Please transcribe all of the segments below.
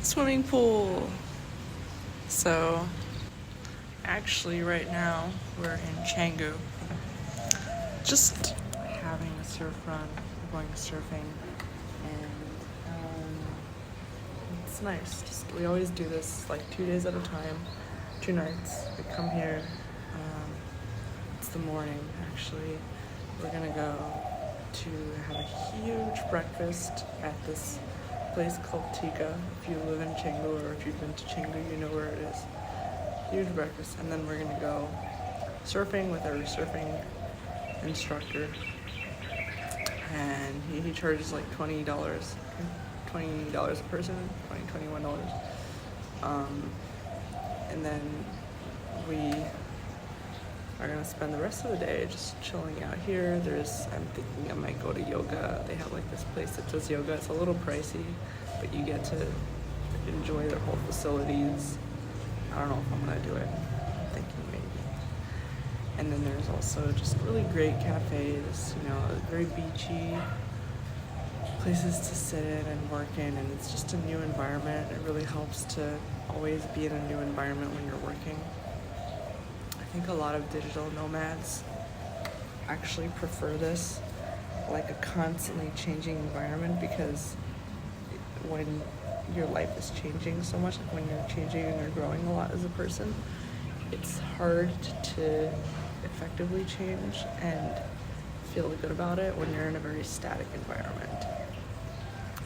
swimming pool. So actually right now we're in Canggu, just having a surf run, going surfing, and it's nice. We always do this like 2 days at a time, 2 nights. We come here, it's the morning actually. We're gonna go to have a huge breakfast at this place called Tika. If you live in Canggu or if you've been to Canggu, you know where it is. Huge breakfast, and then we're gonna go surfing with our surfing instructor, and he charges like $20 a person, $21. And then we are gonna spend the rest of the day just chilling out here. I'm thinking I might go to yoga. They have like this place that does yoga. It's a little pricey, but you get to enjoy their whole facilities. I don't know if I'm gonna do it. I'm thinking maybe. And then there's also just really great cafes, very beachy places to sit in and work in, and it's just a new environment. It really helps to always be in a new environment when you're working. I think a lot of digital nomads actually prefer this, like a constantly changing environment, because when your life is changing so much, like when you're changing and you're growing a lot as a person, it's hard to effectively change and feel good about it when you're in a very static environment.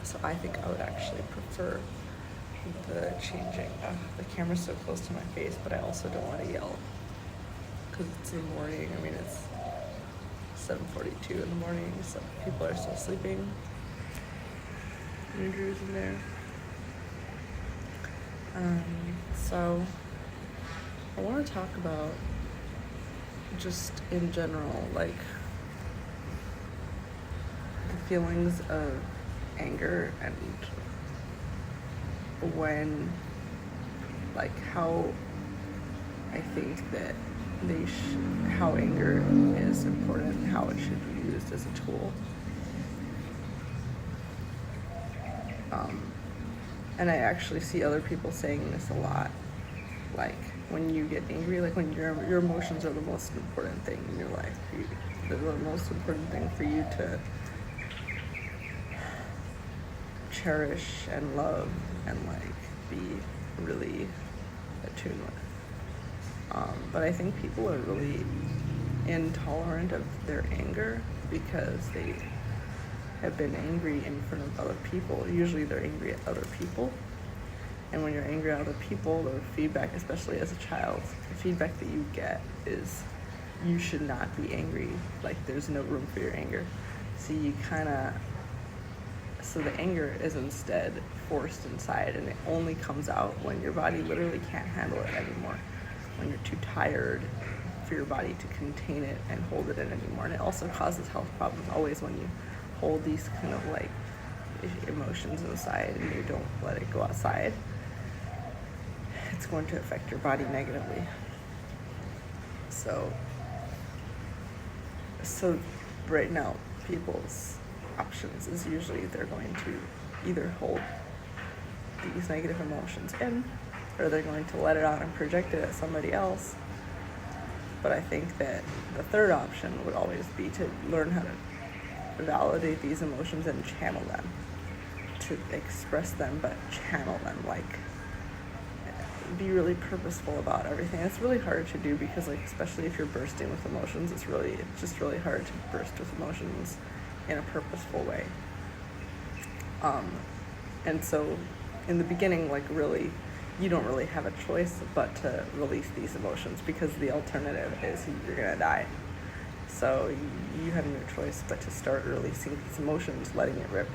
So I think I would actually prefer the changing. The camera's so close to my face, but I also don't want to yell because it's the morning. I mean, it's 7:42 in the morning, so people are still sleeping. Andrew's in there. So I want to talk about just in general, like the feelings of anger and when, like, how I think that how anger is important and how it should be used as a tool. And I actually see other people saying this a lot, like when you get angry, like when your emotions are the most important thing in your life. They're the most important thing for you to cherish and love and like be really attuned with. But I think people are really intolerant of their anger because they have been angry in front of other people. Usually they're angry at other people. And when you're angry at other people, the feedback, especially as a child, the feedback that you get is you should not be angry. Like, there's no room for your anger. So so the anger is instead forced inside, and it only comes out when your body literally can't handle it anymore. When you're too tired for your body to contain it and hold it in anymore. And it also causes health problems always when you hold these kind of like emotions inside and you don't let it go outside. It's going to affect your body negatively. So right now, people's options is usually they're going to either hold these negative emotions in, or they're going to let it out and project it at somebody else. But I think that the third option would always be to learn how to validate these emotions and channel them, to express them but channel them, like be really purposeful about everything. It's really hard to do because, like, especially if you're bursting with emotions, it's just really hard to burst with emotions in a purposeful way. And so in the beginning, like, really you don't really have a choice but to release these emotions, because the alternative is you're gonna die. So you have no choice but to start releasing these emotions, letting it rip,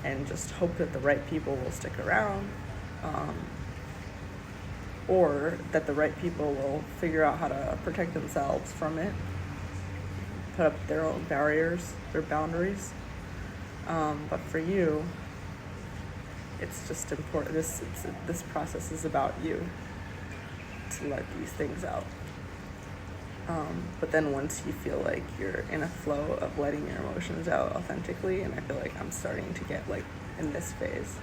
and just hope that the right people will stick around, or that the right people will figure out how to protect themselves from it, put up their own barriers, their boundaries. But for you, it's just important. This process is about you to let these things out. But then once you feel like you're in a flow of letting your emotions out authentically, and I feel like I'm starting to get like in this phase,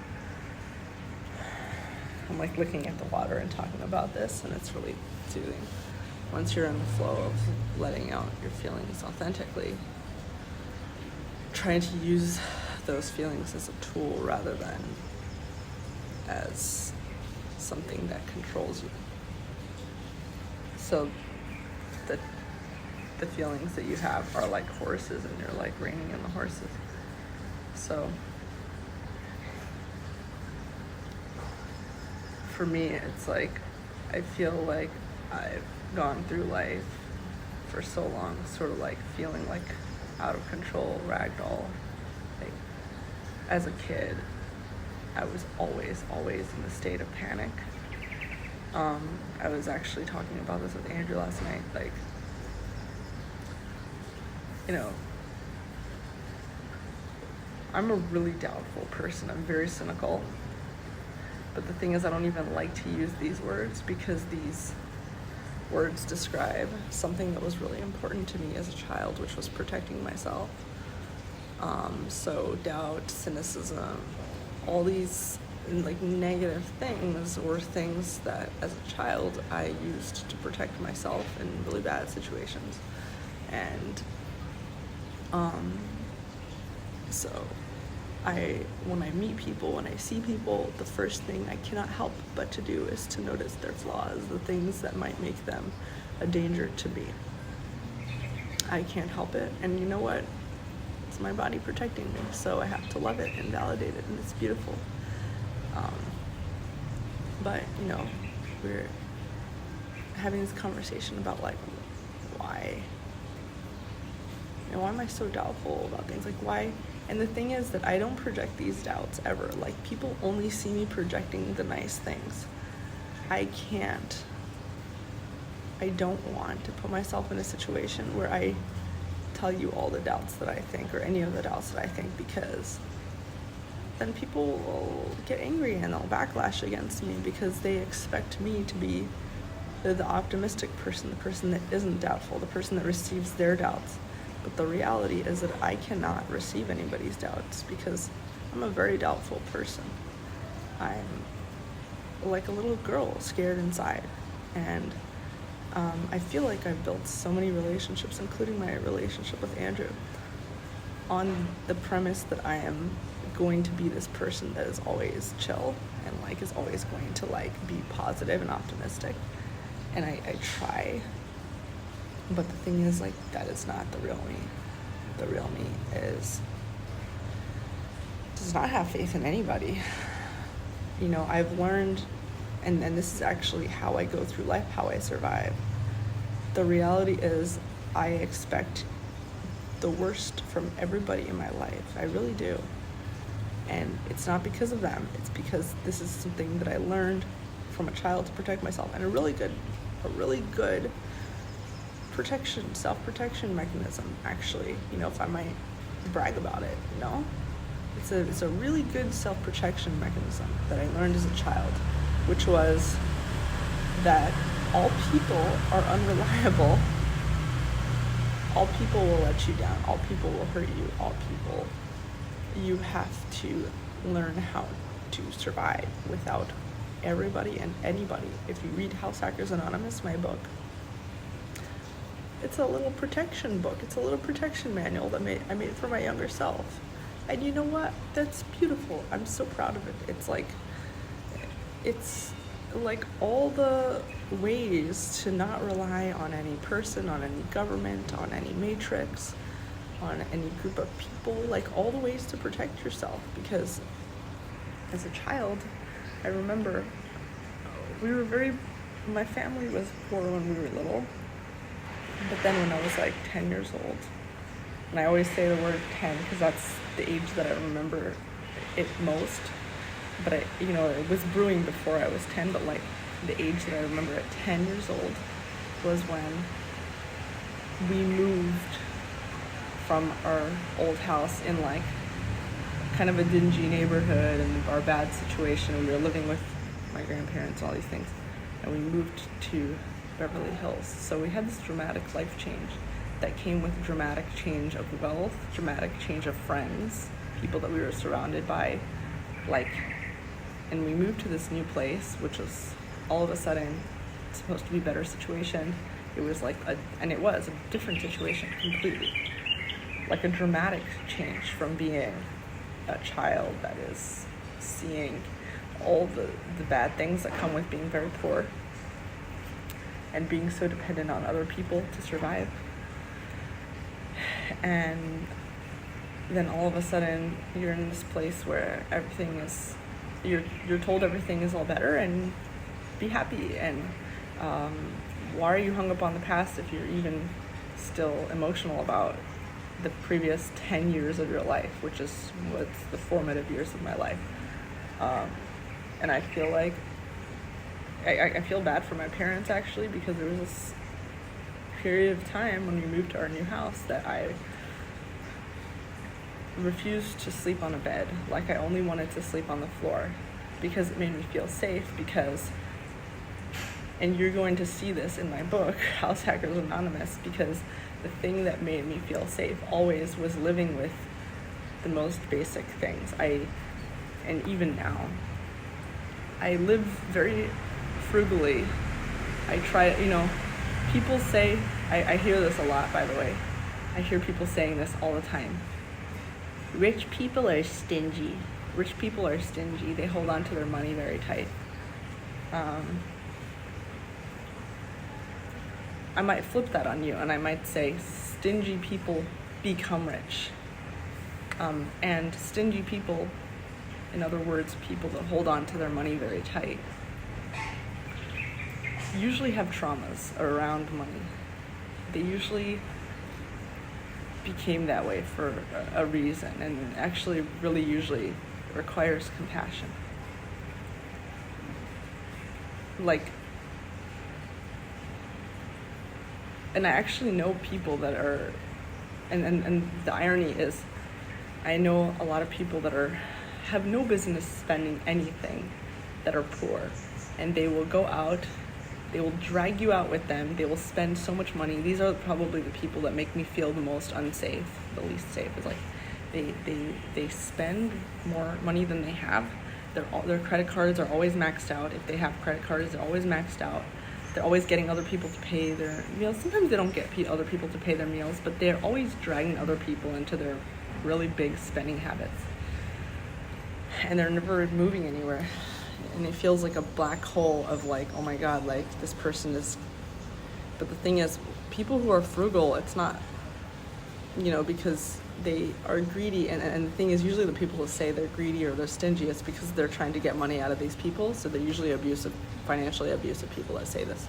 I'm like looking at the water and talking about this, and it's really soothing. Once you're in the flow of letting out your feelings authentically, trying to use those feelings as a tool rather than as something that controls you. So the feelings that you have are like horses, and you're like reining in the horses. So for me, it's like I feel like I've gone through life for so long sort of like feeling like out of control, ragdoll. Like as a kid, I was always in a state of panic. I was actually talking about this with Andrew last night. Like, you know, I'm a really doubtful person. I'm very cynical. But the thing is, I don't even like to use these words because these words describe something that was really important to me as a child, which was protecting myself. So doubt, cynicism, all these like negative things were things that as a child I used to protect myself in really bad situations. And so when I meet people, when I see people, the first thing I cannot help but to do is to notice their flaws, the things that might make them a danger to me. I can't help it, and you know what? It's my body protecting me, so I have to love it and validate it, and it's beautiful. But, you know, we're having this conversation about, like, why am I so doubtful about things? Like, why? And the thing is that I don't project these doubts ever. Like, people only see me projecting the nice things. I don't want to put myself in a situation where I tell you all the doubts that I think, or any of the doubts that I think, because then people will get angry and they'll backlash against me because they expect me to be the optimistic person, the person that isn't doubtful, the person that receives their doubts. But the reality is that I cannot receive anybody's doubts because I'm a very doubtful person. I'm like a little girl scared inside. And I feel like I've built so many relationships, including my relationship with Andrew, on the premise that I am going to be this person that is always chill and like is always going to like be positive and optimistic. And I try. But the thing is, like, that is not the real me. The real me does not have faith in anybody. You know, I've learned, and this is actually how I go through life, how I survive. The reality is I expect the worst from everybody in my life. I really do. And it's not because of them. It's because this is something that I learned from a child to protect myself. And a really good self-protection mechanism, actually, you know, if I might brag about it, you know? It's a really good self-protection mechanism that I learned as a child, which was that all people are unreliable. All people will let you down. All people will hurt you. You have to learn how to survive without everybody and anybody. If you read House Hackers Anonymous, my book, it's a little protection book. It's a little protection manual that I made for my younger self. And you know what? That's beautiful. I'm so proud of it. It's like all the ways to not rely on any person, on any government, on any matrix, on any group of people, like all the ways to protect yourself. Because as a child, I remember my family was poor when we were little. But then when I was like 10 years old, and I always say the word 10 because that's the age that I remember it most, but it was brewing before I was 10, but like the age that I remember at 10 years old was when we moved from our old house in like kind of a dingy neighborhood and our bad situation. We were living with my grandparents, all these things, and we moved to Beverly Hills. So we had this dramatic life change that came with dramatic change of wealth, dramatic change of friends, people that we were surrounded by, like and we moved to this new place, which was all of a sudden supposed to be a better situation. It was like and it was a different situation completely. Like a dramatic change from being a child that is seeing all the bad things that come with being very poor and being so dependent on other people to survive. And then all of a sudden you're in this place where everything is, you're told everything is all better and be happy. And why are you hung up on the past if you're even still emotional about the previous 10 years of your life, which is what's the formative years of my life. And I feel like I feel bad for my parents, actually, because there was this period of time when we moved to our new house that I refused to sleep on a bed. Like, I only wanted to sleep on the floor because it made me feel safe. Because, and you're going to see this in my book, House Hackers Anonymous, because the thing that made me feel safe always was living with the most basic things. And even now, I live very frugally. I try, people say, I hear this a lot, by the way. I hear people saying this all the time. Rich people are stingy. Rich people are stingy. They hold on to their money very tight. I might flip that on you, and I might say stingy people become rich. And stingy people, in other words, people that hold on to their money very tight, usually have traumas around money. They usually became that way for a reason, and actually really usually requires compassion. And I actually know people that are, and the irony is, I know a lot of people that have no business spending anything, that are poor, and they will go out, they will drag you out with them, they will spend so much money. These are probably the people that make me feel the most unsafe, the least safe. It's like they spend more money than they have. Their credit cards are always maxed out. If they have credit cards, they're always maxed out. They're always getting other people to pay their meals. Sometimes they don't get other people to pay their meals, but they're always dragging other people into their really big spending habits. And they're never moving anywhere. And it feels like a black hole of like, oh my God, like this person is... But the thing is, people who are frugal, it's not, because they are greedy. And the thing is, usually the people who say they're greedy or they're stingy, it's because they're trying to get money out of these people. So they're usually financially abusive people that say this.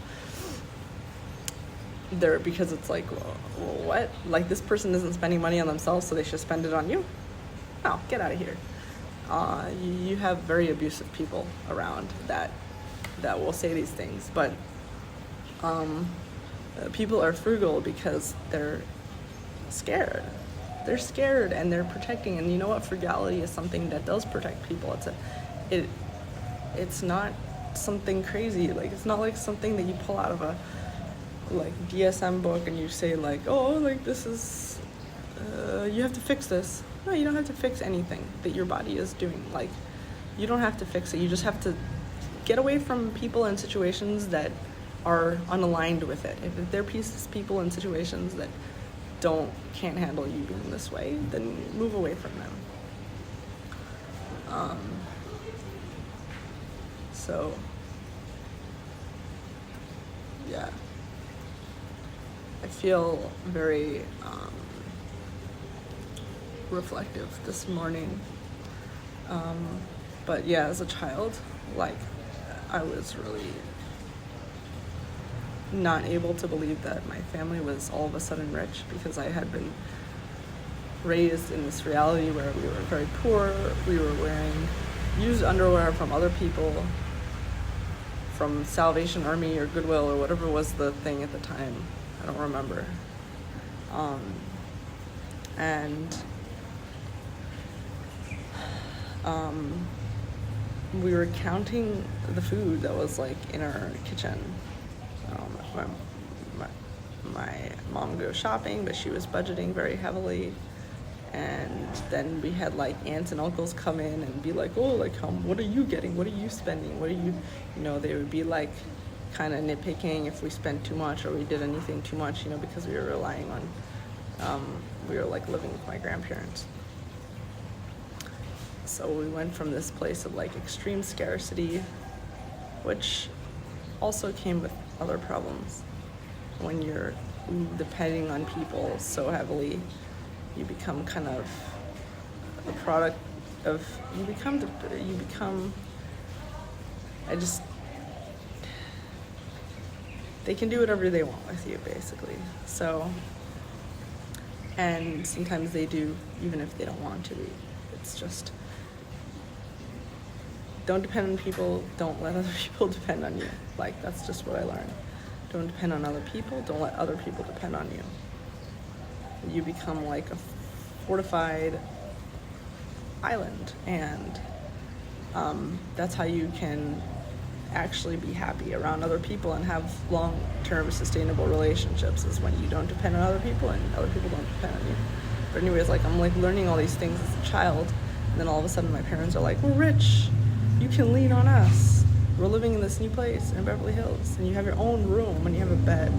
Because it's like, well, what? Like, this person isn't spending money on themselves, so they should spend it on you? No, get out of here. You have very abusive people around that will say these things. But people are frugal because they're scared. They're scared and they're protecting. And you know what? Frugality is something that does protect people. It's not something crazy. Like, it's not like something that you pull out of a DSM book and you say like, oh, like this is you have to fix this. No, you don't have to fix anything that your body is doing. Like, you don't have to fix it. You just have to get away from people and situations that are unaligned with it. If they're people in situations that can't handle you being this way, then move away from them. So yeah, I feel very reflective this morning. But yeah, as a child, like, I was really not able to believe that my family was all of a sudden rich, because I had been raised in this reality where we were very poor. We were wearing used underwear from other people, from Salvation Army or Goodwill or whatever was the thing at the time. I don't remember. We were counting the food that was like in our kitchen. My mom goes shopping, but she was budgeting very heavily, And then we had like aunts and uncles come in and be like, oh, like, what are you getting? What are you spending? What are you, they would be like kind of nitpicking if we spent too much or we did anything too much, because we were relying on, we were like living with my grandparents. So we went from this place of like extreme scarcity, which also came with other problems. When you're depending on people so heavily, you become kind of a product of, they can do whatever they want with you, basically. So, and sometimes they do, even if they don't want to be. It's just, don't depend on people, don't let other people depend on you. Like, that's just what I learned. Don't depend on other people, don't let other people depend on you. You become like a fortified island, and that's how you can actually be happy around other people and have long-term sustainable relationships, is when you don't depend on other people and other people don't depend on you. But anyways, like, I'm like learning all these things as a child, and then all of a sudden my parents are like, we're rich, you can lean on us, we're living in this new place in Beverly Hills, and you have your own room and you have a bed.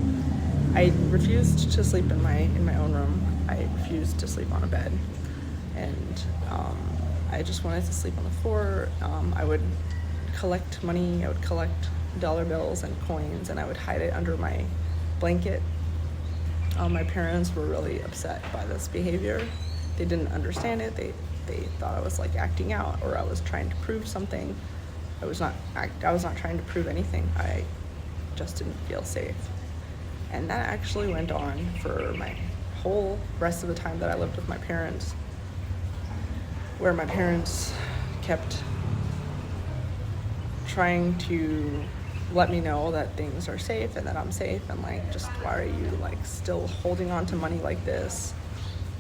I refused to sleep in my own room. I refused to sleep on a bed, and I just wanted to sleep on the floor. I would collect money, I would collect dollar bills and coins, and I would hide it under my blanket. My parents were really upset by this behavior. They didn't understand it. They thought I was like acting out, or I was trying to prove something. I was not trying to prove anything. I just didn't feel safe. And that actually went on for my whole rest of the time that I lived with my parents, where my parents kept trying to let me know that things are safe and that I'm safe, and like, just why are you like still holding on to money like this?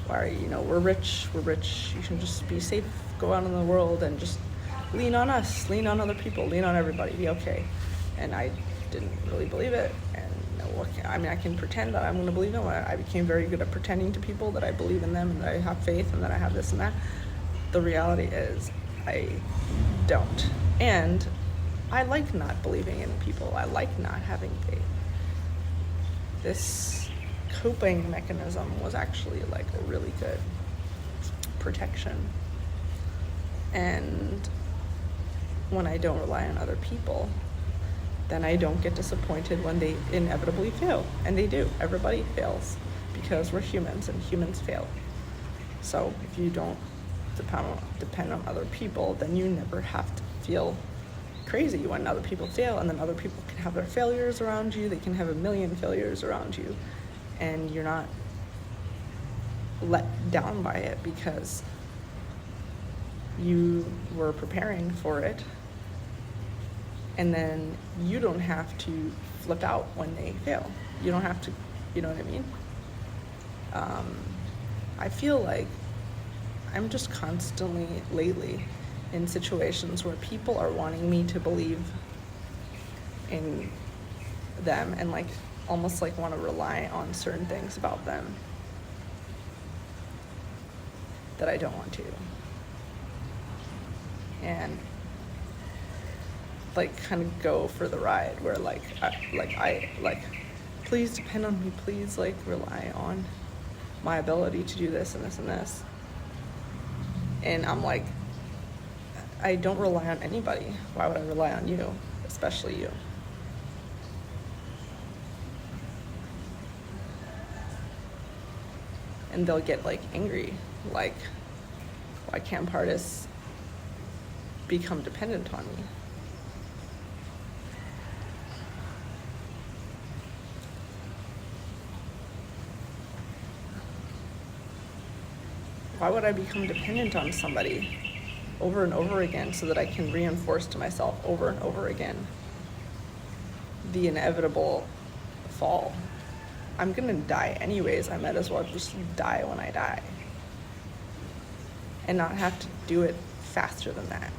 Why are you, we're rich, you should just be safe, go out in the world and just lean on us, lean on other people, lean on everybody, be okay. And I didn't really believe it, and I can pretend that I'm going to believe it. I became very good at pretending to people that I believe in them and that I have faith and that I have this and that. The reality is I don't. And I like not believing in people. I like not having faith. This coping mechanism was actually like a really good protection. And when I don't rely on other people, then I don't get disappointed when they inevitably fail. And they do. Everybody fails, because we're humans and humans fail. So if you don't depend on other people, then you never have to feel crazy when other people fail. And then other people can have their failures around you. They can have a million failures around you, and you're not let down by it because you were preparing for it. And then you don't have to flip out when they fail. You don't have to, you know what I mean? I feel like I'm just constantly lately in situations where people are wanting me to believe in them and like almost like want to rely on certain things about them that I don't want to. And like kind of go for the ride where I please depend on me, please like rely on my ability to do this and this and this. And I'm like, I don't rely on anybody. Why would I rely on you, especially you? And they'll get like angry, like, why can't Pardes become dependent on me? Why would I become dependent on somebody over and over again so that I can reinforce to myself over and over again the inevitable fall? I'm gonna die anyways. I might as well just die when I die and not have to do it faster than that.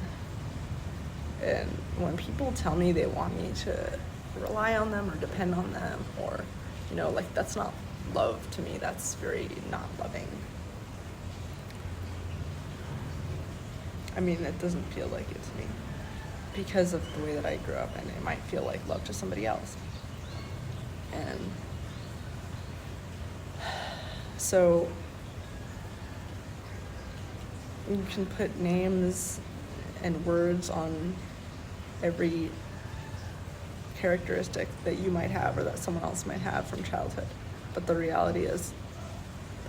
And when people tell me they want me to rely on them or depend on them, or, like, that's not love to me. That's very not loving. I mean, it doesn't feel like it to me because of the way that I grew up, and it might feel like love to somebody else. And so you can put names and words on every characteristic that you might have or that someone else might have from childhood. But the reality is,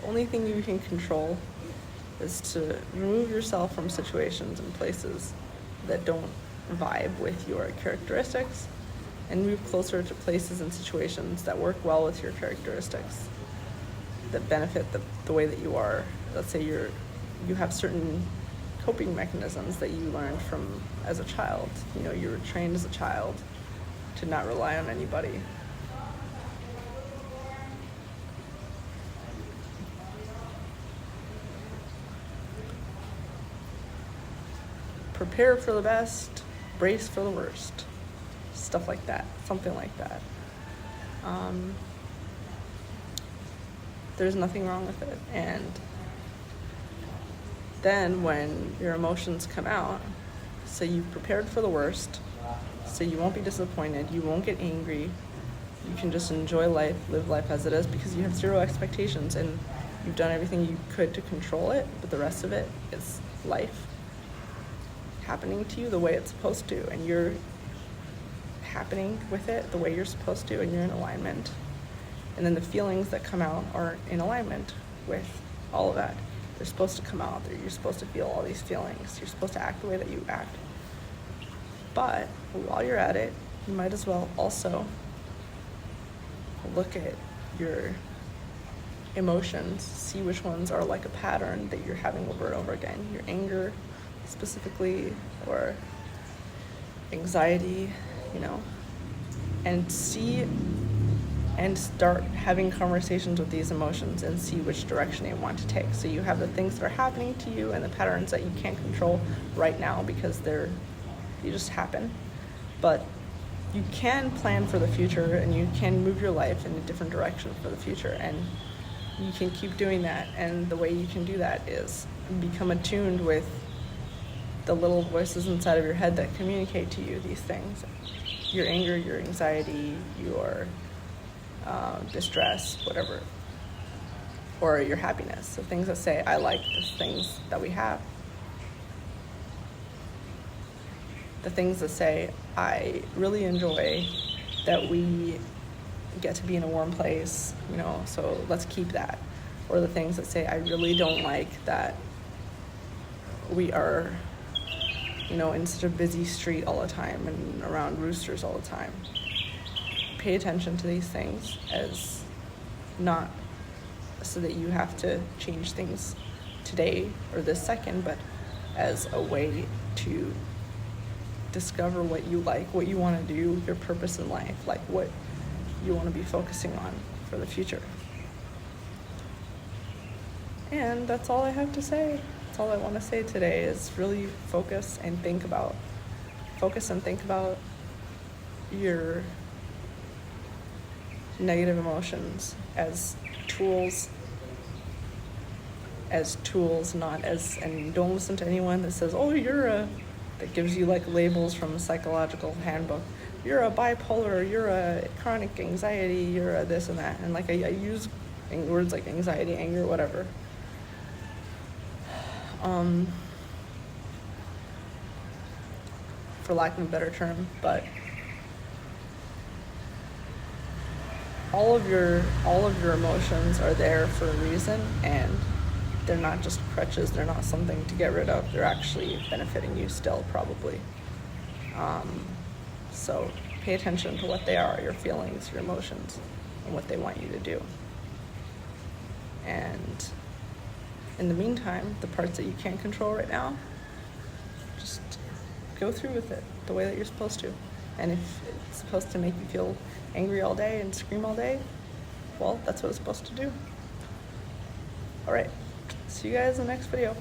the only thing you can control is to remove yourself from situations and places that don't vibe with your characteristics and move closer to places and situations that work well with your characteristics, that benefit the way that you are. Let's say you have certain coping mechanisms that you learned from as a child. You know, you were trained as a child to not rely on anybody. Prepare for the best, brace for the worst. Stuff like that, something like that. There's nothing wrong with it. And then when your emotions come out, so you've prepared for the worst, so you won't be disappointed, you won't get angry, you can just enjoy life, live life as it is, because you have zero expectations and you've done everything you could to control it, but the rest of it is life happening to you the way it's supposed to, and you're happening with it the way you're supposed to, and you're in alignment. And then the feelings that come out are in alignment with all of that. They're supposed to come out. You're supposed to feel all these feelings. You're supposed to act the way that you act. But while you're at it, you might as well also look at your emotions, see which ones are like a pattern that you're having over and over again. Your anger specifically, or anxiety, you know, and see and start having conversations with these emotions and see which direction they want to take. So you have the things that are happening to you and the patterns that you can't control right now because they just happen. But you can plan for the future, and you can move your life in a different direction for the future, and you can keep doing that. And the way you can do that is become attuned with the little voices inside of your head that communicate to you these things. Your anger, your anxiety, your distress, whatever, or your happiness, the things that say, I like the things that we have. The things that say, I really enjoy that we get to be in a warm place, you know, so let's keep that. Or the things that say, I really don't like that we are, you know, in such a busy street all the time and around roosters all the time. Pay attention to these things as not so that you have to change things today or this second, but as a way to discover what you like, what you want to do, your purpose in life, like what you want to be focusing on for the future. And that's all I have to say. That's all I want to say today, is really focus and think about your negative emotions as tools, not as, and don't listen to anyone that says, oh, that gives you like labels from a psychological handbook. You're a bipolar, you're a chronic anxiety, you're a this and that. And like I use words like anxiety, anger, whatever. For lack of a better term, but all of your emotions are there for a reason, and they're not just crutches, they're not something to get rid of, they're actually benefiting you still, probably. So pay attention to what they are, your feelings, your emotions, and what they want you to do. And in the meantime, the parts that you can't control right now, just go through with it the way that you're supposed to. And if it's supposed to make you feel angry all day and scream all day, well, that's what it's supposed to do. All right, see you guys in the next video.